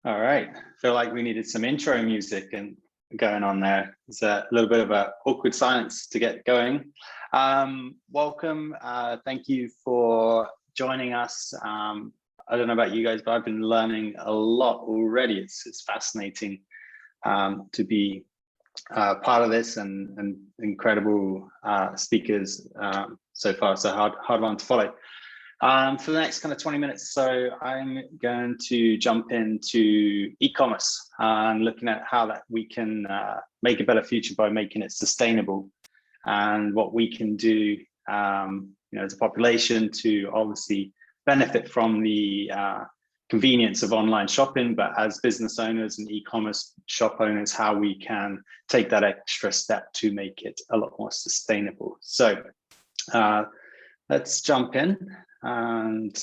All right. Feel like we needed some intro music and going on there. It's a little bit of an awkward silence to get going. Welcome. Thank you for joining us. I don't know about you guys, but I've been learning a lot already. It's fascinating to be part of this and incredible speakers so far. So hard one to follow. For the next kind of 20 minutes, so I'm going to jump into e-commerce and looking at how that we can make a better future by making it sustainable, and what we can do, as a population to obviously benefit from the convenience of online shopping, but as business owners and e-commerce shop owners, how we can take that extra step to make it a lot more sustainable. So let's jump in. And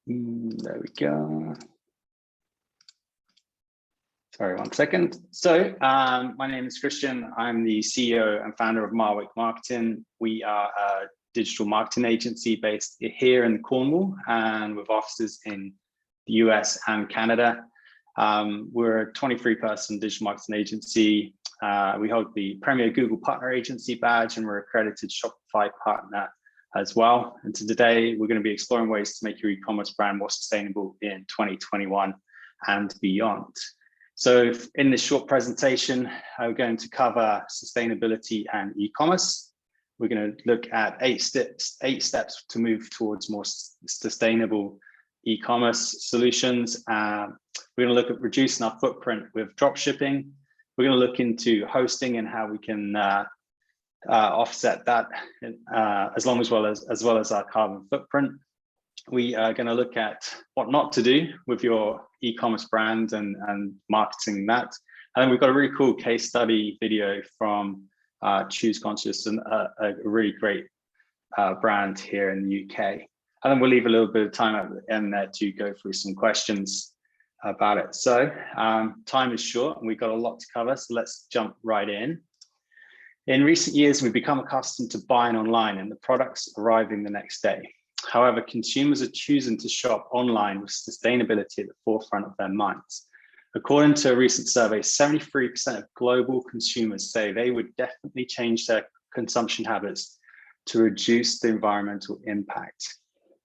there we go. Sorry, 1 second. So my name is Christian. I'm the CEO and founder of Marwick Marketing. We are a digital marketing agency based here in Cornwall and with offices in the US and Canada. We're a 23-person digital marketing agency. We hold the Premier Google Partner Agency badge, and we're accredited Shopify partner as well. And so today we're going to be exploring ways to make your e-commerce brand more sustainable in 2021 and beyond. So in this short presentation, we're going to cover sustainability and e-commerce. We're going to look at eight steps to move towards more sustainable e-commerce solutions. We're going to look at reducing our footprint with dropshipping. We're going to look into hosting and how we can offset that as well as our carbon footprint. We are going to look at what not to do with your e-commerce brand and marketing that. And then we've got a really cool case study video from Choose Conscious, and a really great brand here in the UK. And then we'll leave a little bit of time at the end there to go through some questions about it. So time is short and we've got a lot to cover, so let's jump right in. In recent years, we've become accustomed to buying online and the products arriving the next day. However, consumers are choosing to shop online with sustainability at the forefront of their minds. According to a recent survey, 73% of global consumers say they would definitely change their consumption habits to reduce the environmental impact.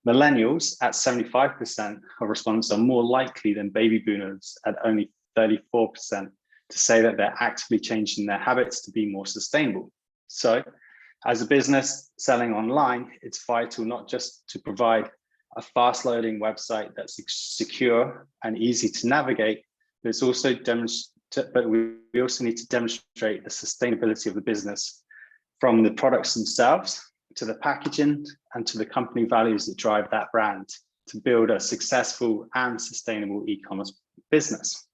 Millennials at 75% of respondents are more likely than baby boomers at only 34% to say that they're actively changing their habits to be more sustainable. So as a business selling online, it's vital not just to provide a fast loading website that's secure and easy to navigate, but it's also we also need to demonstrate the sustainability of the business, from the products themselves to the packaging and to the company values that drive that brand, to build a successful and sustainable e-commerce business.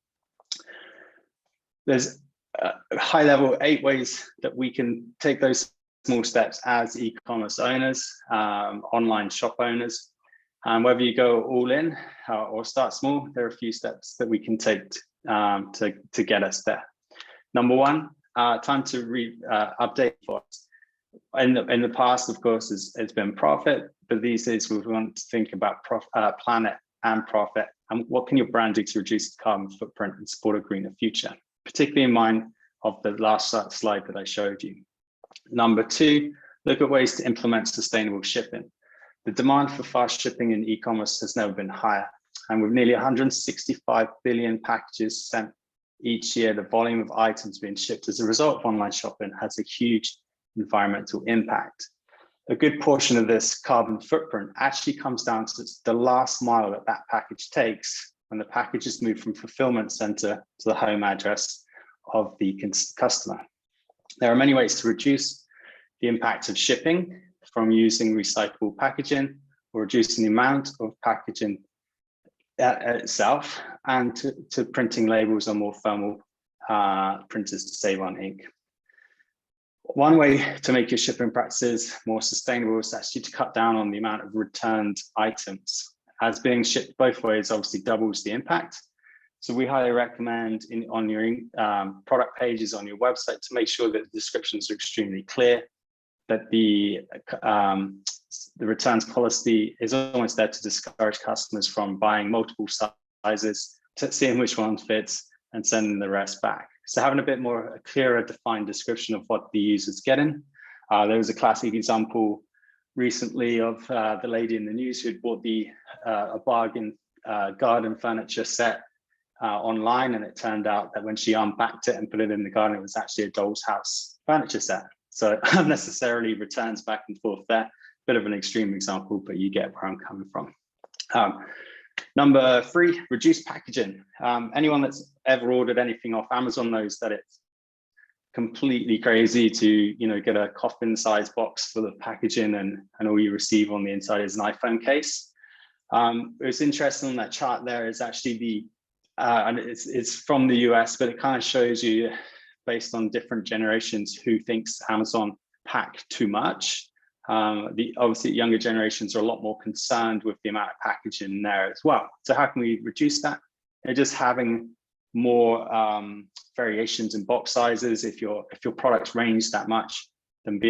There's high level 8 ways that we can take those small steps as e-commerce owners, online shop owners. And whether you go all in or start small, there are a few steps that we can take to get us there. Number 1, time to update for us. In the past, of course, it's been profit, but these days we want to think about planet and profit, and what can your brand do to reduce the carbon footprint and support a greener future, particularly in mind of the last slide that I showed you. Number 2, look at ways to implement sustainable shipping. The demand for fast shipping in e-commerce has never been higher. And with nearly 165 billion packages sent each year, the volume of items being shipped as a result of online shopping has a huge environmental impact. A good portion of this carbon footprint actually comes down to the last mile that package takes when the package is moved from fulfillment center to the home address of the customer. There are many ways to reduce the impact of shipping, from using recyclable packaging or reducing the amount of packaging itself, and to printing labels on more thermal printers to save on ink. One way to make your shipping practices more sustainable is actually to cut down on the amount of returned items, as being shipped both ways obviously doubles the impact. So we highly recommend on your product pages on your website to make sure that the descriptions are extremely clear, that the returns policy is almost there to discourage customers from buying multiple sizes, seeing which one fits and sending the rest back. So having a bit more a clearer defined description of what the user's getting. There was a classic example recently of the lady in the news who'd bought a bargain garden furniture set online, and it turned out that when she unpacked it and put it in the garden, it was actually a doll's house furniture set. So unnecessarily returns back and forth there. Bit of an extreme example, but you get where I'm coming from. Number 3, reduce packaging. Anyone that's ever ordered anything off Amazon knows that it's completely crazy to get a coffin-sized box full of packaging, and all you receive on the inside is an iPhone case. It's interesting on that chart there is actually and it's from the US, but it kind of shows you based on different generations who thinks Amazon pack too much. Obviously younger generations are a lot more concerned with the amount of packaging there as well. So how can we reduce that? Just having more variations in box sizes. If your products range that much, then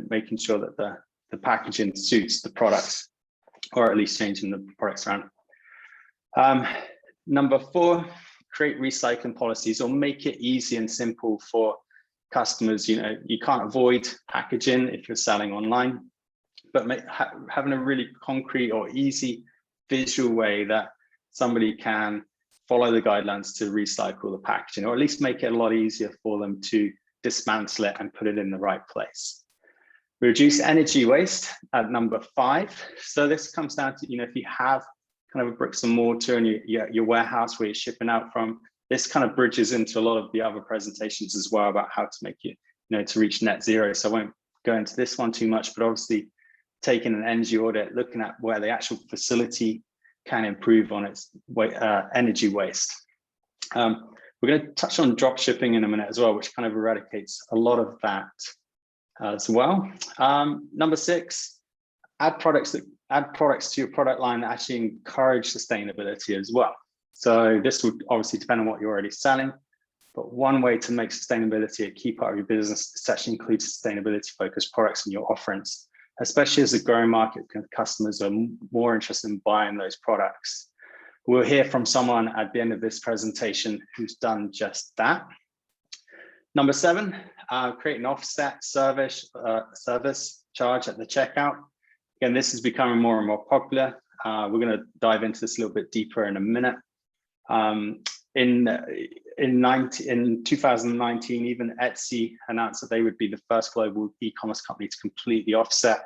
making sure that the packaging suits the products, or at least changing the products around. Number 4, create recycling policies, or make it easy and simple for customers. You can't avoid packaging if you're selling online, but having a really concrete or easy visual way that somebody can follow the guidelines to recycle the packaging, or at least make it a lot easier for them to dismantle it and put it in the right place. Reduce energy waste at number 5. So this comes down to, if you have kind of a bricks and mortar and your warehouse where you're shipping out from, this kind of bridges into a lot of the other presentations as well about how to make it, to reach net zero. So I won't go into this one too much, but obviously taking an energy audit, looking at where the actual facility can improve on its energy waste. We're going to touch on drop shipping in a minute as well, which kind of eradicates a lot of that as well. Number 6, add products to your product line that actually encourage sustainability as well. So this would obviously depend on what you're already selling, but one way to make sustainability a key part of your business is to actually include sustainability focused products in your offerings, especially as a growing market, customers are more interested in buying those products. We'll hear from someone at the end of this presentation who's done just that. Number 7, create an offset service charge at the checkout. Again, this is becoming more and more popular. We're going to dive into this a little bit deeper in a minute. In 2019, even Etsy announced that they would be the first global e-commerce company to completely offset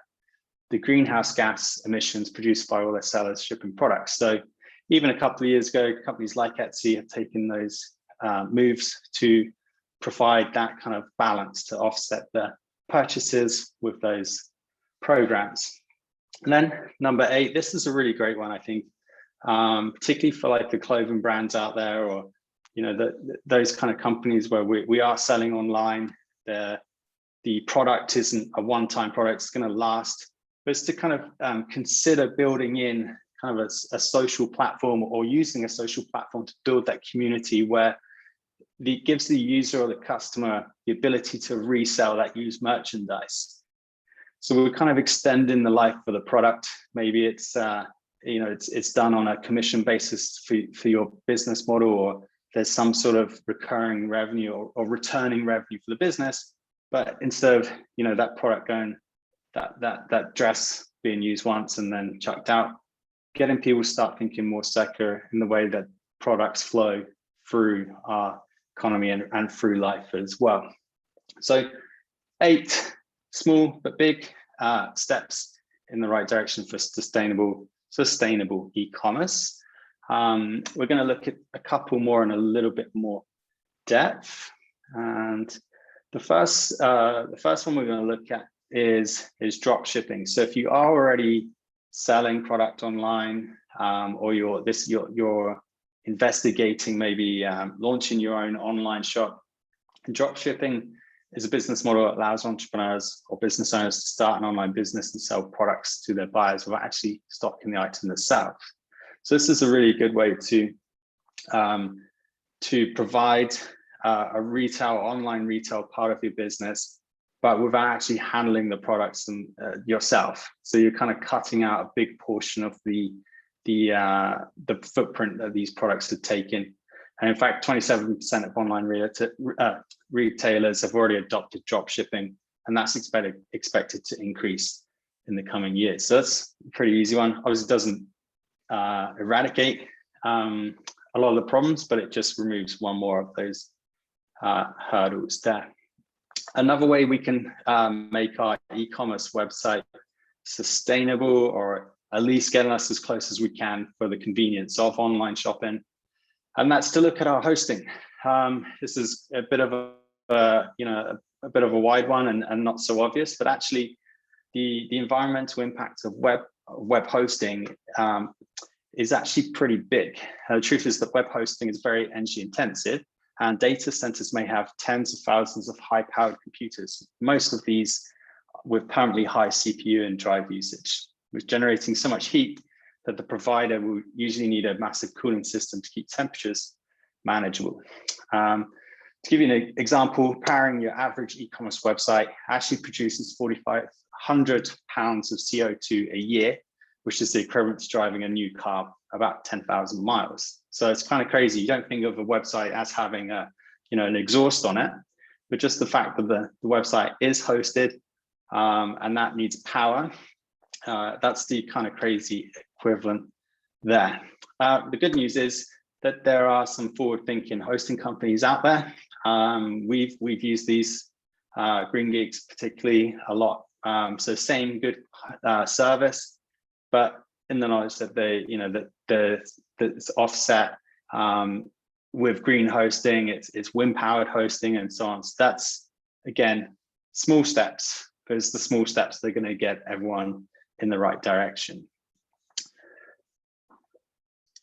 the greenhouse gas emissions produced by all their sellers shipping products. So even a couple of years ago, companies like Etsy have taken those moves to provide that kind of balance to offset the purchases with those programs. And then number 8, this is a really great one, I think, particularly for like the clothing brands out there, or those kind of companies where we are selling online. The product isn't a one-time product; it's going to last. But it's to kind of consider building in kind of a social platform, or using a social platform to build that community where it gives the user or the customer the ability to resell that used merchandise. So we're kind of extending the life of the product. Maybe it's it's done on a commission basis for your business model, or there's some sort of recurring revenue or returning revenue for the business. But instead of that product going, that dress being used once and then chucked out, getting people to start thinking more circular in the way that products flow through our economy and through life as well. So 8 small but big steps in the right direction for sustainable e-commerce. We're going to look at a couple more in a little bit more depth, and the first one we're going to look at is drop shipping. So if you are already selling product online, or you're investigating maybe launching your own online shop, drop shipping is a business model that allows entrepreneurs or business owners to start an online business and sell products to their buyers without actually stocking the item themselves. So this is a really good way to provide a online retail part of your business, but without actually handling the products yourself. So you're kind of cutting out a big portion of the the footprint that these products have taken. And in fact, 27% of online retailers have already adopted dropshipping, and that's expected to increase in the coming years. So that's a pretty easy one. Obviously, it doesn't eradicate a lot of the problems, but it just removes one more of those hurdles there. Another way we can make our e-commerce website sustainable, or at least getting us as close as we can for the convenience of online shopping, and that's to look at our hosting. This is a bit of a bit of a wide one and not so obvious, but actually the environmental impact of web hosting is actually pretty big. The truth is that web hosting is very energy intensive, and data centers may have tens of thousands of high-powered computers, most of these with permanently high CPU and drive usage, with generating so much heat that the provider will usually need a massive cooling system to keep temperatures manageable. To give you an example, powering your average e-commerce website actually produces 4,500 pounds of CO2 a year, which is the equivalent to driving a new car about 10,000 miles. So it's kind of crazy. You don't think of a website as having an exhaust on it, but just the fact that the website is hosted and that needs power, that's the kind of crazy equivalent there. The good news is that there are some forward-thinking hosting companies out there. We've used these, Green Geeks particularly, a lot. So same good service, but in the knowledge that it's offset with green hosting, it's wind-powered hosting, and so on. So that's, again, small steps, but it's the small steps that are going to get everyone in the right direction.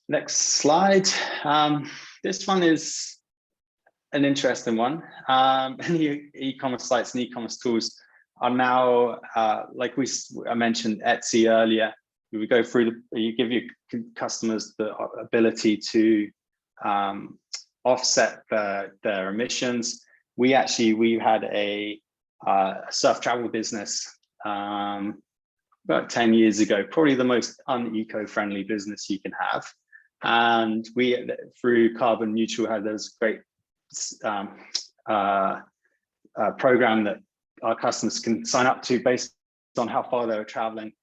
Next slide. This one is an interesting one. Many e-commerce sites and e-commerce tools are now, like I mentioned Etsy earlier, we go through, you give your customers the ability to offset their emissions. We had a surf travel business about 10 years ago, probably the most un-eco-friendly business you can have. And we, through Carbon Neutral, had this great program that our customers can sign up to based on how far they were traveling.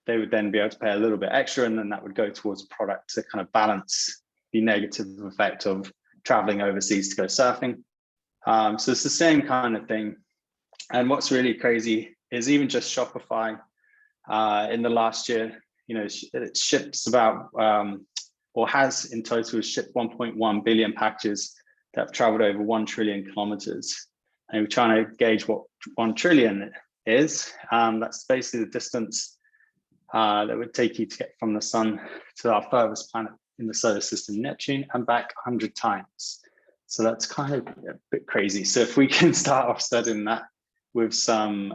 They would then be able to pay a little bit extra, and then that would go towards a product to kind of balance the negative effect of traveling overseas to go surfing. So it's the same kind of thing. And what's really crazy is even just Shopify in the last year, it ships about, or has in total shipped 1.1 billion packages that have traveled over 1 trillion kilometers. And we're trying to gauge what 1 trillion is. That's basically the distance that would take you to get from the sun to our furthest planet in the solar system, Neptune, and back 100 times. So that's kind of a bit crazy. So if we can start off studying that with some,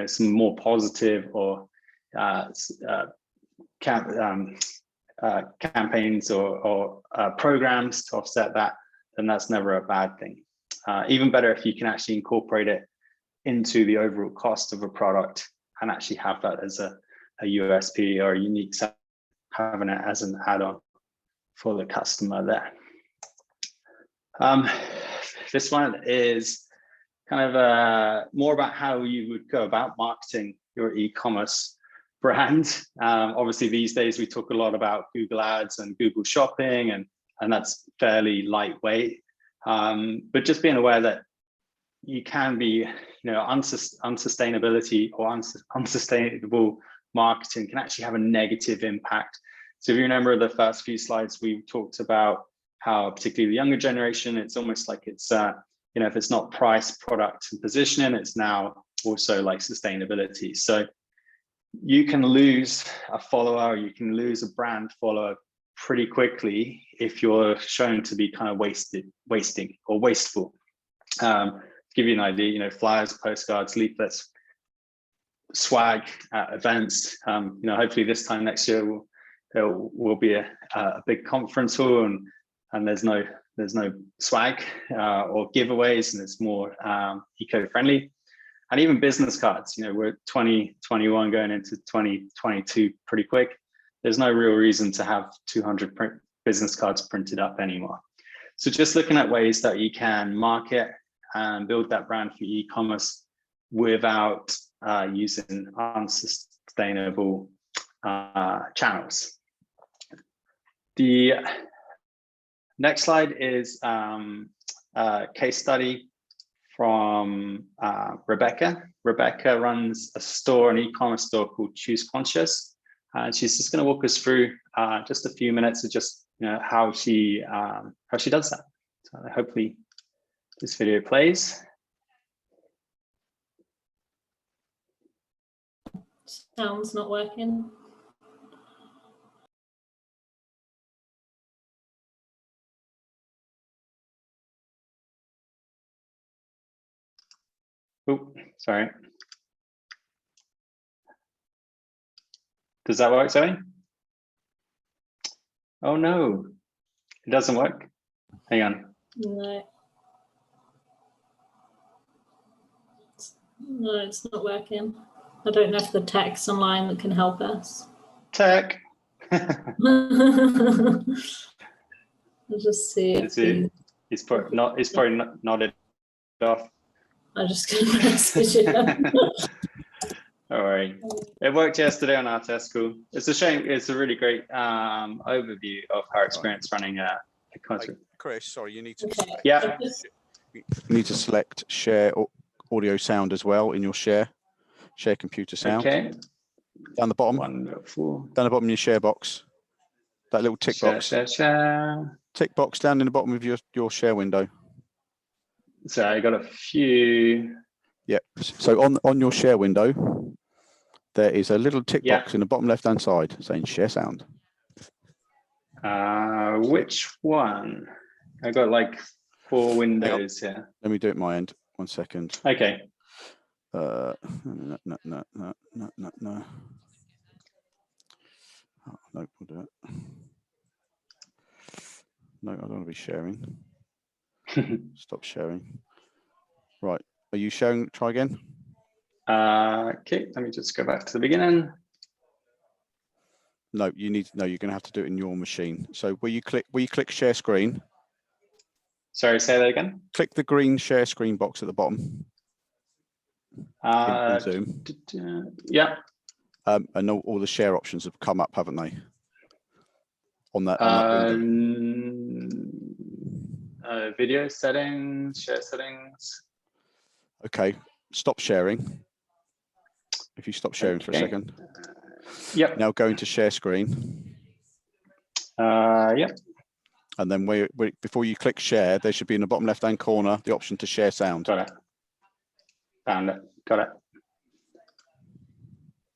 some more positive or campaigns or programs to offset that, then that's never a bad thing. Even better if you can actually incorporate it into the overall cost of a product and actually have that as a USP or a unique set, having it as an add-on for the customer there. This one is kind of more about how you would go about marketing your e-commerce brand. Obviously, these days we talk a lot about Google Ads and Google Shopping, and that's fairly lightweight. But just being aware that you can be, unsustainability or unsustainable marketing can actually have a negative impact. So if you remember the first few slides, we talked about how particularly the younger generation, it's almost like it's, if it's not price, product, and positioning, it's now also like sustainability. So you can lose a follower, you can lose a brand follower pretty quickly if you're shown to be kind of wasting or wasteful. To give you an idea, flyers, postcards, leaflets, swag at events. Hopefully this time next year there will be a big conference hall and there's no swag or giveaways, and it's more eco-friendly. And even business cards, we're 2021 going into 2022 pretty quick. there's no real reason to have 200 business cards printed up anymore. So just looking at ways that you can market and build that brand for e-commerce without using unsustainable channels. The next slide is a case study from Rebecca. Rebecca runs a store, an e-commerce store called Choose Conscious. And she's just going to walk us through just a few minutes of just how she does that. So hopefully this video plays. Sound's not working. Oh, sorry. Does that work, Zoe? Oh no, it doesn't work. Hang on. No, it's not working. I don't know if the tech's online that can help us. Tech. I'll just see if It's probably not nodded off. I'm just going to message it. All right. It worked yesterday on our test call. It's a shame. It's a really great overview of our experience running a concert. Chris, sorry, you need to select, you need to select share audio sound as well in your share computer sound. Okay. Down the bottom. Wonderful. Down the bottom of your share box. That little tick box. Share. Tick box down in the bottom of your share window. So I got a few. Yep. So on your share window, there is a little tick box in the bottom left-hand side saying share sound. Which one? I got like 4 windows here. Let me do it at my end. 1 second. Okay. No. Oh, no, we'll do it. No, I don't want to be sharing. Stop sharing. Right. Are you sharing? Try again. Okay, let me just go back to the beginning. No, you're going to have to do it in your machine. So will you click share screen? Sorry, say that again. Click the green share screen box at the bottom. In Zoom. Yeah. And all the share options have come up, haven't they? On that window. Video settings, share settings. Okay, stop sharing. If you stop sharing for a second. Yep. Now go into share screen. Yep. And then before you click share, there should be in the bottom left-hand corner the option to share sound. Got it. Found it. Got it.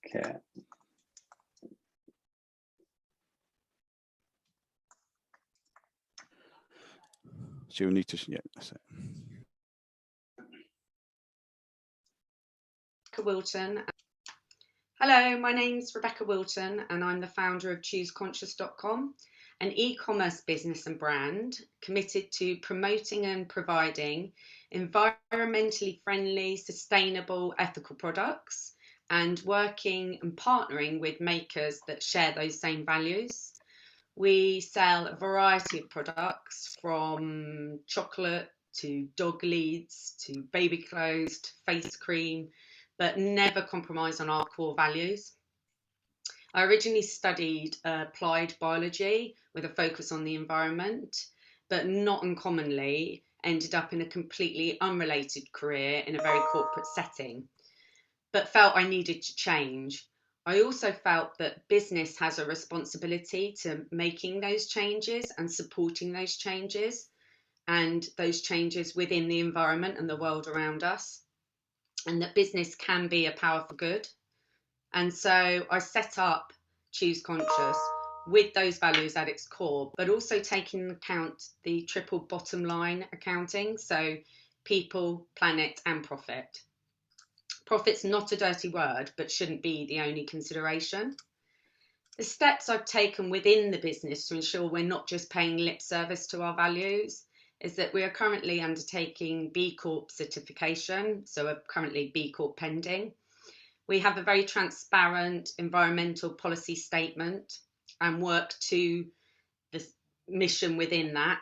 Okay. So you'll need to, yeah, that's it. Rebecca Wilton. Hello, my name's Rebecca Wilton and I'm the founder of ChooseConscious.com, an e-commerce business and brand committed to promoting and providing environmentally friendly, sustainable, ethical products and working and partnering with makers that share those same values. We sell a variety of products from chocolate to dog leads to baby clothes to face cream, but never compromise on our core values. I originally studied applied biology with a focus on the environment, but not uncommonly ended up in a completely unrelated career in a very corporate setting, but felt I needed to change. I also felt that business has a responsibility to making those changes and supporting those changes and those changes within the environment and the world around us, and that business can be a powerful good. And so I set up Choose Conscious with those values at its core, but also taking into account the triple bottom line accounting. So people, planet, and profit. Profit's not a dirty word, but shouldn't be the only consideration. The steps I've taken within the business to ensure we're not just paying lip service to our values is that we are currently undertaking B Corp certification, so we're currently B Corp pending. We have a very transparent environmental policy statement and work to the mission within that.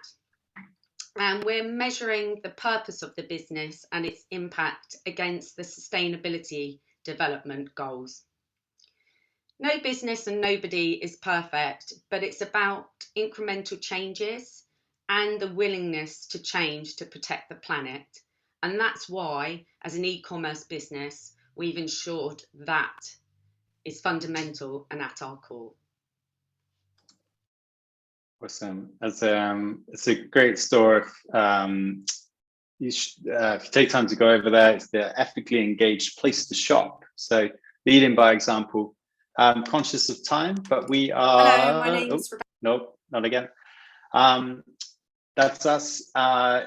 And we're measuring the purpose of the business and its impact against the sustainability development goals. No business and nobody is perfect, but it's about incremental changes and the willingness to change to protect the planet. And that's why, as an e-commerce business, we've ensured that is fundamental and at our core. Awesome. It's a great store. You should, if you take time to go over there, it's the ethically engaged place to shop. So leading by example. Conscious of time, but we are. Hello, my name's Rebecca. Nope, not again. That's us.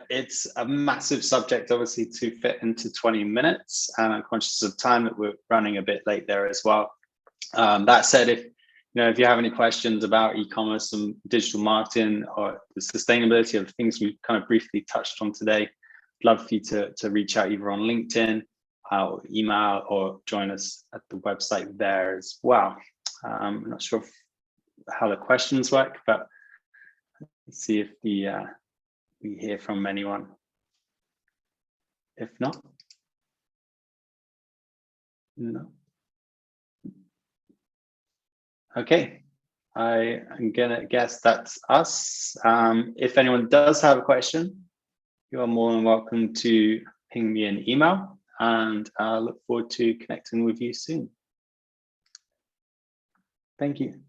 It's a massive subject, obviously, to fit into 20 minutes, and I'm conscious of time that we're running a bit late there as well. That said, if you have any questions about e-commerce and digital marketing or the sustainability of the things we kind of briefly touched on today, I'd love for you to reach out either on LinkedIn, or email, or join us at the website there as well. I'm not sure how the questions work, but let's see if we hear from anyone. If not, no. Okay, I am gonna guess that's us. If anyone does have a question, you are more than welcome to ping me an email, and I look forward to connecting with you soon. Thank you.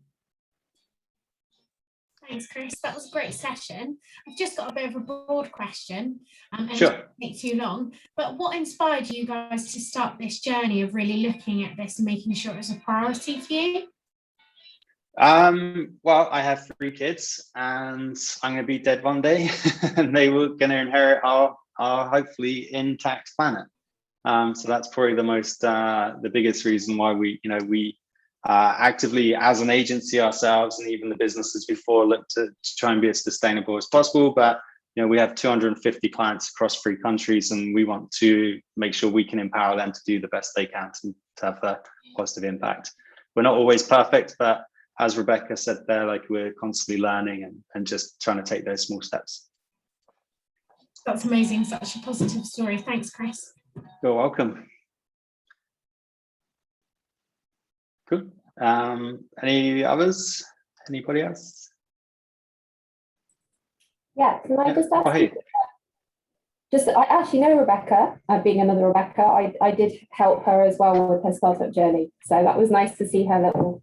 Thanks, Chris. That was a great session. I've just got a bit of a broad question, and Sure. it won't take too long. But what inspired you guys to start this journey of really looking at this and making sure it was a priority for you? Well, I have 3 kids, and I'm going to be dead one day, and they were going to inherit our hopefully intact planet. So that's probably the biggest reason why we actively, as an agency ourselves, and even the businesses before, look to try and be as sustainable as possible. But we have 250 clients across 3 countries, and we want to make sure we can empower them to do the best they can to have a positive impact. We're not always perfect, but as Rebecca said there, like, we're constantly learning and just trying to take those small steps. That's amazing. Such a positive story. Thanks, Chris. You're welcome. Cool. Any others? Anybody else? Yeah, can I just ask? Oh, hey. I actually know Rebecca, being another Rebecca. I did help her as well with her startup journey. So that was nice to see her little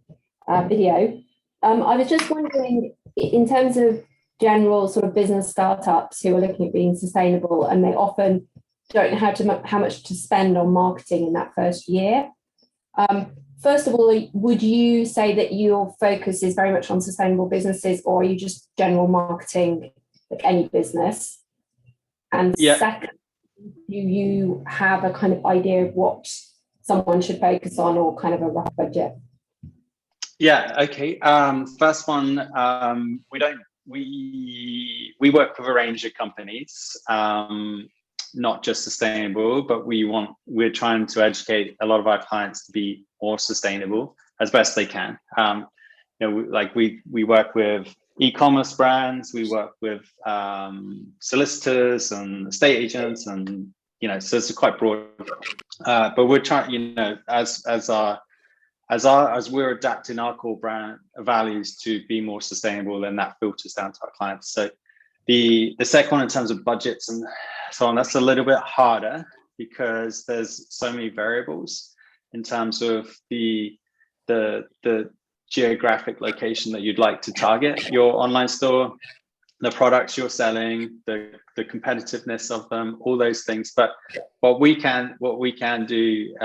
video. I was just wondering, in terms of general sort of business startups who are looking at being sustainable, and they often don't know how much to spend on marketing in that first year. First of all, would you say that your focus is very much on sustainable businesses, or are you just general marketing like any business? And yeah. Second, do you have a kind of idea of what someone should focus on, or kind of a rough budget? Yeah, okay. First one, we work with a range of companies, not just sustainable, but we're trying to educate a lot of our clients to be more sustainable as best they can. We work with e-commerce brands, we work with solicitors and estate agents, and so it's quite broad. But we're trying, as we're adapting our core brand values to be more sustainable, then that filters down to our clients. So the second one, in terms of budgets and so on, that's a little bit harder because there's so many variables in terms of the geographic location that you'd like to target your online store, the products you're selling, the competitiveness of them, all those things. But what we can do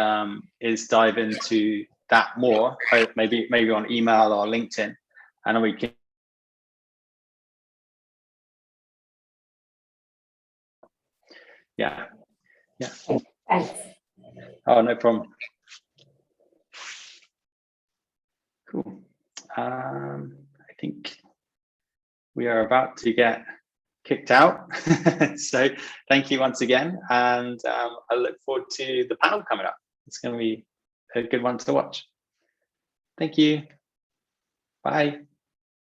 is dive into that more, maybe on email or LinkedIn, and then we can. Yeah. Thanks. Oh, no problem. Cool. I think we are about to get kicked out. So thank you once again, and I look forward to the panel coming up. It's going to be a good one to watch. Thank you. Bye.